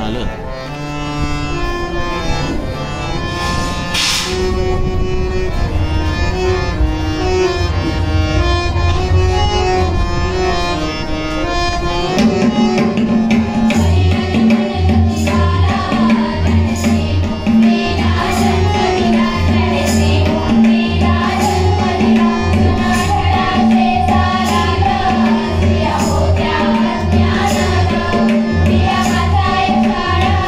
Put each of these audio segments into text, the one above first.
आलं. Yeah.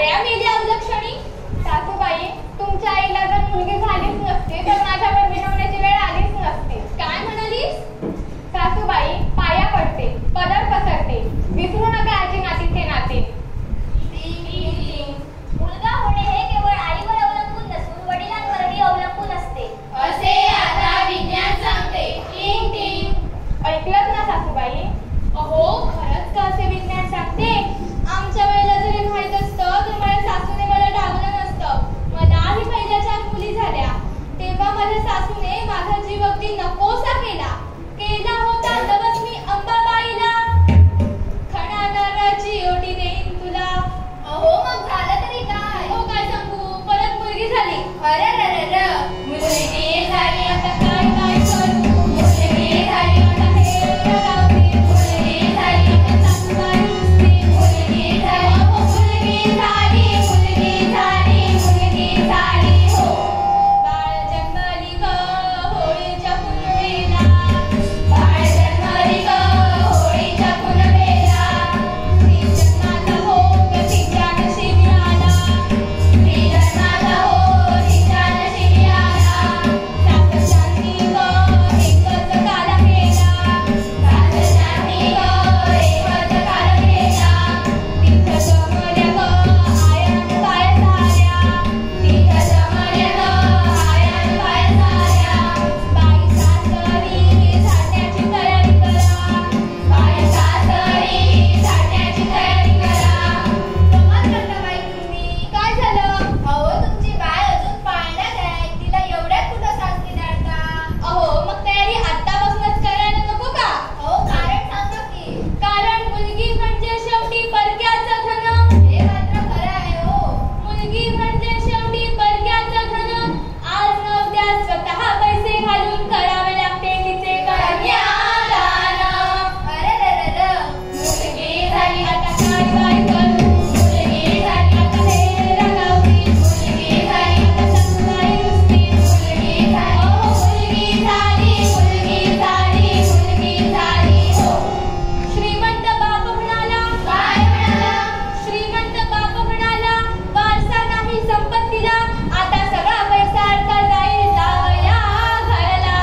बया मेली अवलक्षणी. सासूबाई, तुमच्या आईला जर मुलगी झालीच नसते तर माझ्यावर विनवण्याची वेळ आलीच नसते. काय म्हणालीस? सासूबाई, पाया पडते, पदर पसरते, विसरू नका आजी नातीचे नाते. मुलगा होणे हे केवळ आईवर अवलंबून नसून वडिलांवरही अवलंबून असते असे आता विज्ञान सांगते. टिंग टिंग. ऐकलंच ना सासूबाई? अहो, खरंच का असे विज्ञान सांगते? आमच्या वेळेला जरी माहित असतं तर माझ्या सासूने मला डावलं नसतं. मलाही पहिल्या 4 मुली झाल्या. तेव्हा माझ्या सासूने माझा जीव अगदी नकोसा केला होता. तवच मी अंबाबाईला खणा नारळाची ओटी देईन तुला. अहो, मग झालं तरी काय? हो, काय सांगू, परत मुलगी झाली. अरे मुलगी झाली, आता काय करू? मुलगी झाली, आता हे गावली. मुलगी झाली, आता सासूबाई नुसती. मुलगी झाली, हो मुलगी झाली, मुलगी झाली, मुलगी झाली हो. बाळ जन्मली ग होळीच्या पुनवेला. बाळ जन्मली ग होळीच्या पुनवेला. श्री जन्माचा भोग तिच्या नशिबी आला. श्री जन्माचा भोग तिच्या नशिबी आला. सासरच्यांनी ग एकच काला केला. सासरच्यांनी ग एकच काला केला. तिथं जमल्या ग आयान बाया साऱ्या. तिथं जमल्या ग आयान बाया साऱ्या. बाई सासरी झाडण्याची तयारी करा. बाई सासरी झाडण्याची तयारी करा. कमाल करता बाई तुम्ही. काय झालं? अहो, तुमची बाय अजून पाळण्यात आहे, तिला एवढ्यात कुठं सासरी धाडता? अहो, मग तयारी आत्तापासूनच करायला नको का? अहो, कारण सांगा की. कारण मुलगी म्हणजे शेवटी परक्याचं धन. हे मात्र खरं आहे हो. मुलगी म्हणजे शेवटी परक्याचं धन. आज न उद्या स्वतः पैसे घालून करावे लागते तिचे कन्यादान. मुलगी झाली, आता काय करू? मुलगी झाली, आता हेर गावली. मुलगी झाली, आता सासूबाई नुसती. मुलगी झाली, हो मुलगी झाली, मुलगी झाली, मुलगी झाली हो. श्रीमंत बाप म्हणाला. काय म्हणाला? श्रीमंत बाप म्हणाला, वारसा नाही संपत्तीला. आता सगळा पैसा अडका जाईल जावया घराला.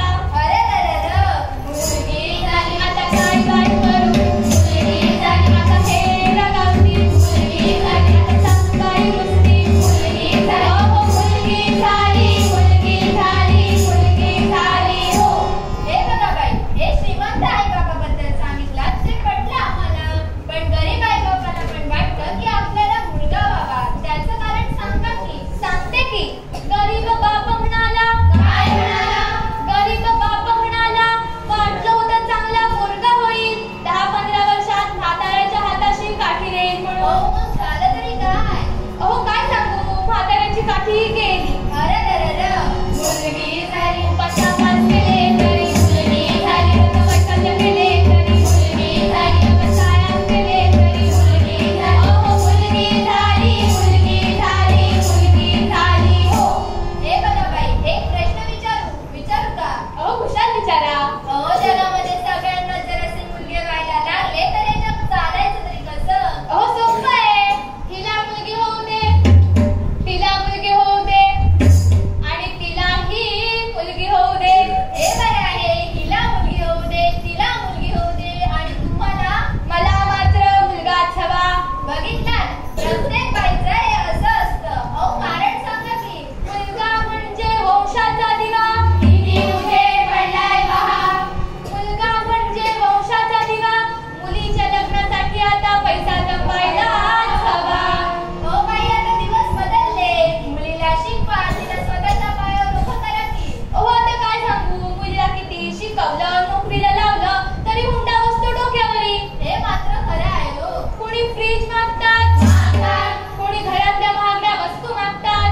मुलगी झाली, आता काय करू? मुलगी झाली, आता हेर गावली. मुलगी झाली, आता सासूबाई नुसती. मुलगी झाली, हो मुलगी झाली, मुलगी झाली, मुलगी झाली हो. हे बघा बाई, हे श्रीमंत आई बाबाबद्दल सांगितलं ते पटलं आम्हाला. पण गरीब आई बाबाला पण वाटतं की आपल्याला मुलगा व्हावा. त्याचं कारण सांगा की. सांगते की. गरीब बाप म्हणाला. काय म्हणाला? गरीब बाप म्हणाला, वाटलं होतं चांगला पोरगा होईल. 10-15 वर्षात म्हाताऱ्याच्या हाताशी काठी देईल म्हणून. हो, मग झालं तरी काय? अहो, काय सांगू, म्हाताऱ्याची काठीही गेली. मुलगी झाली, पटापास केले तरी. मुलगी झाली, वैकल्य केले तरी. मुलगी झाली, व्यवसायात केले तरी. मुलगी झाली, अहो मुलगी झाली, मुलगी झाली, मुलगी झाली हो. हे बघा बाई, एक प्रश्न विचारू का? अहो, कुशाल विचारा. अहो, जगामध्ये सगळ्यांना जर असे मुलगे व्हायला लागले तर हे जग चालायचं तरी कसं? अहो, सोपं आहे. हिला मुलगी होऊ दे, तिला मुलगी होऊ दे, आणि तिलाही मुलगी होऊ दे. हे बरं आहे, हिला मुलगी होऊ दे, तिला मुलगी होऊ दे, आणि तुम्हाला? मला मात्र मुलगाच हवा. बघितलं, प्रत्येक बाईचं हे असं असतं. अहो, कारण सांगा की. मुलगा म्हणजे वंशाचा दिवा. किती उजेड पडलाय पहा. मुलगा म्हणजे वंशाचा दिवा. मुलीच्या लग्नासाठी आता पैसा जमवायलाच हवा. हो बाई, आता दिवस बदलले. मुलीला शिकवा, तिला स्वतःच्या पायावर उभं करा की. अहो, आता काय सांगू, मुलीला किती शिकवलं, नोकरीला लावलं तरी हुंडा बसतो डोक्यावरी. हे मात्र खरं आहे हो. कोणी फ्रीज मागतात, कोणी घरातल्या महागड्या वस्तू मागतात,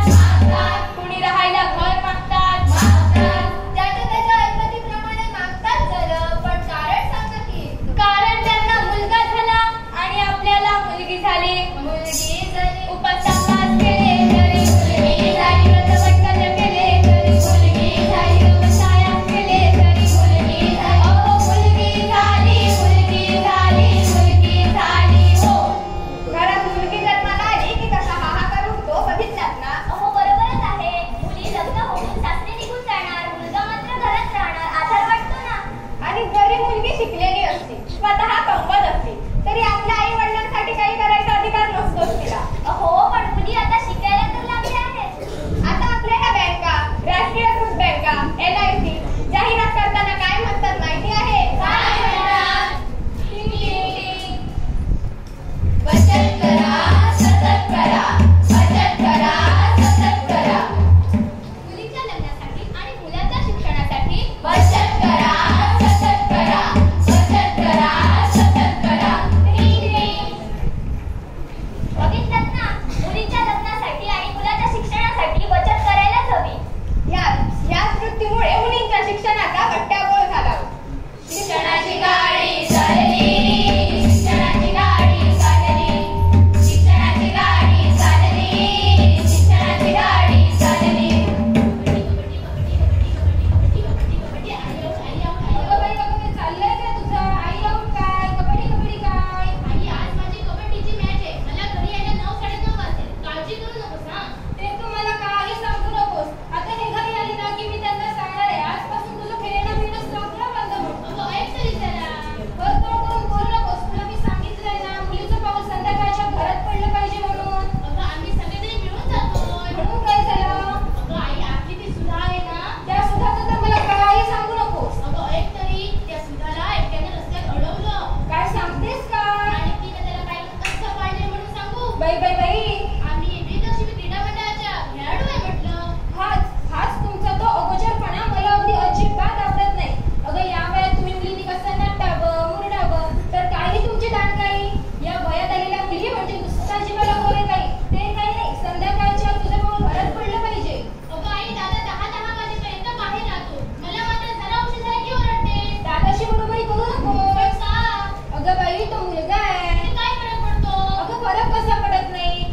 कोणी राहायला घर मागतात. ज्याच्या त्याच्या ऐपतीप्रमाणे मागतात झालं, पण कारण सांगा की. कारण त्यांना मुलगा झाला आणि आपल्याला मुलगी झाली. मुलगी झाली, उपवास केले तरी मुलगी झाली. व्रतवैकल्य केले तरी मुलगी झाली. व्यवसायात केले तरी मुलगी झाली. अहो मुलगी झाली, मुलगी झाली, मुलगी झाली हो. घरात मुलगी जन्माला आली की कसा हाहाकार बाई बाई बाई आम्ही विविध क्रीडा मंडळाच्या खेळाडू आहे म्हटलं. हाच तुमचा तो अगोचरपणा मला अगदी अजिबात आवडत नाही. अगं या वयात तुम्ही मुलींनी कसं नटावं मुरडावं तर काही तुमची दांडगाई. या वयात आलेल्या मुली म्हणजे नुसता जीवाला गोरे बाई ते काही नाही. संध्याकाळच्या तुझं पाऊल घरात पडलं पाहिजे. अगं आई दादा 10 वाजेपर्यंत बाहेर राहतो. मला मात्र जरा उशीर झाला की ओरडते. दादाशी बरोबरी करू नको. पण का? अगं बाई तो मुलगा आहे. ते काय फरक पडतो? अगं फरक कसा पडत नाही.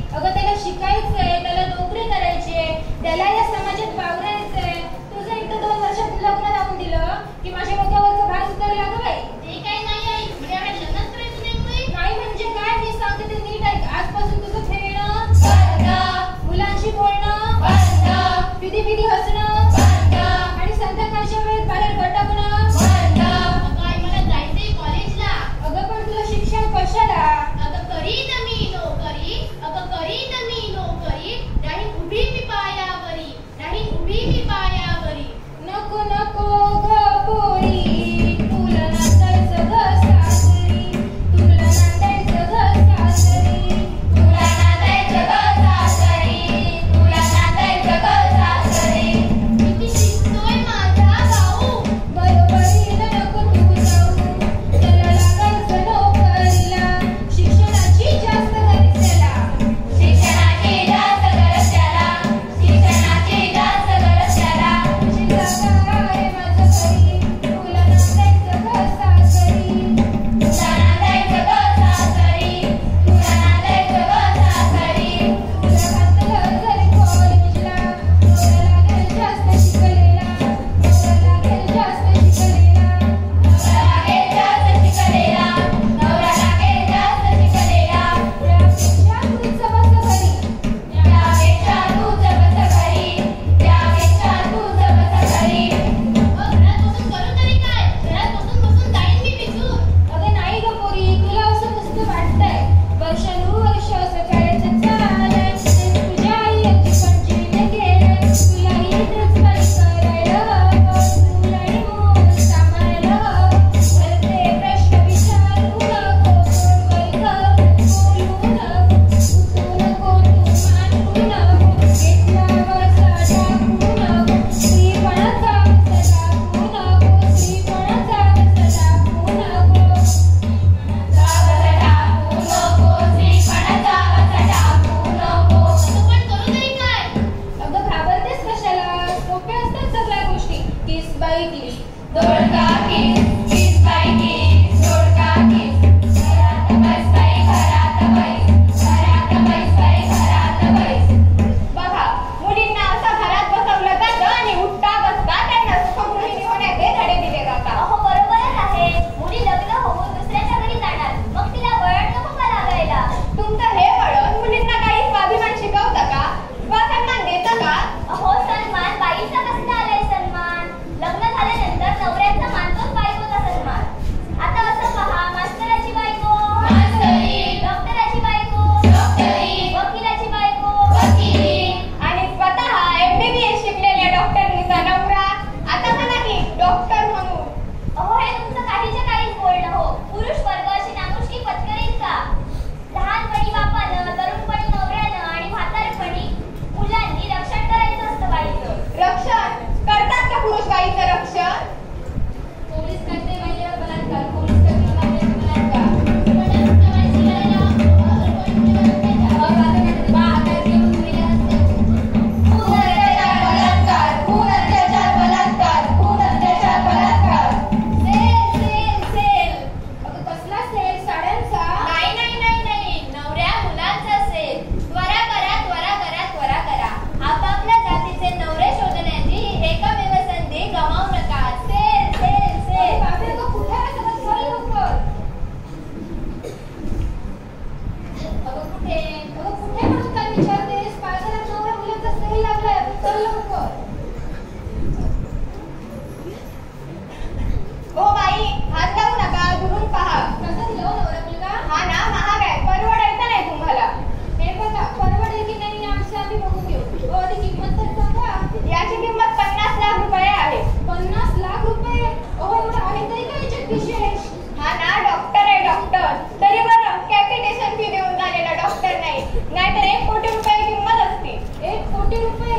नाहीतर 1 कोटी रुपये किंमत असते. 1 कोटी रुपये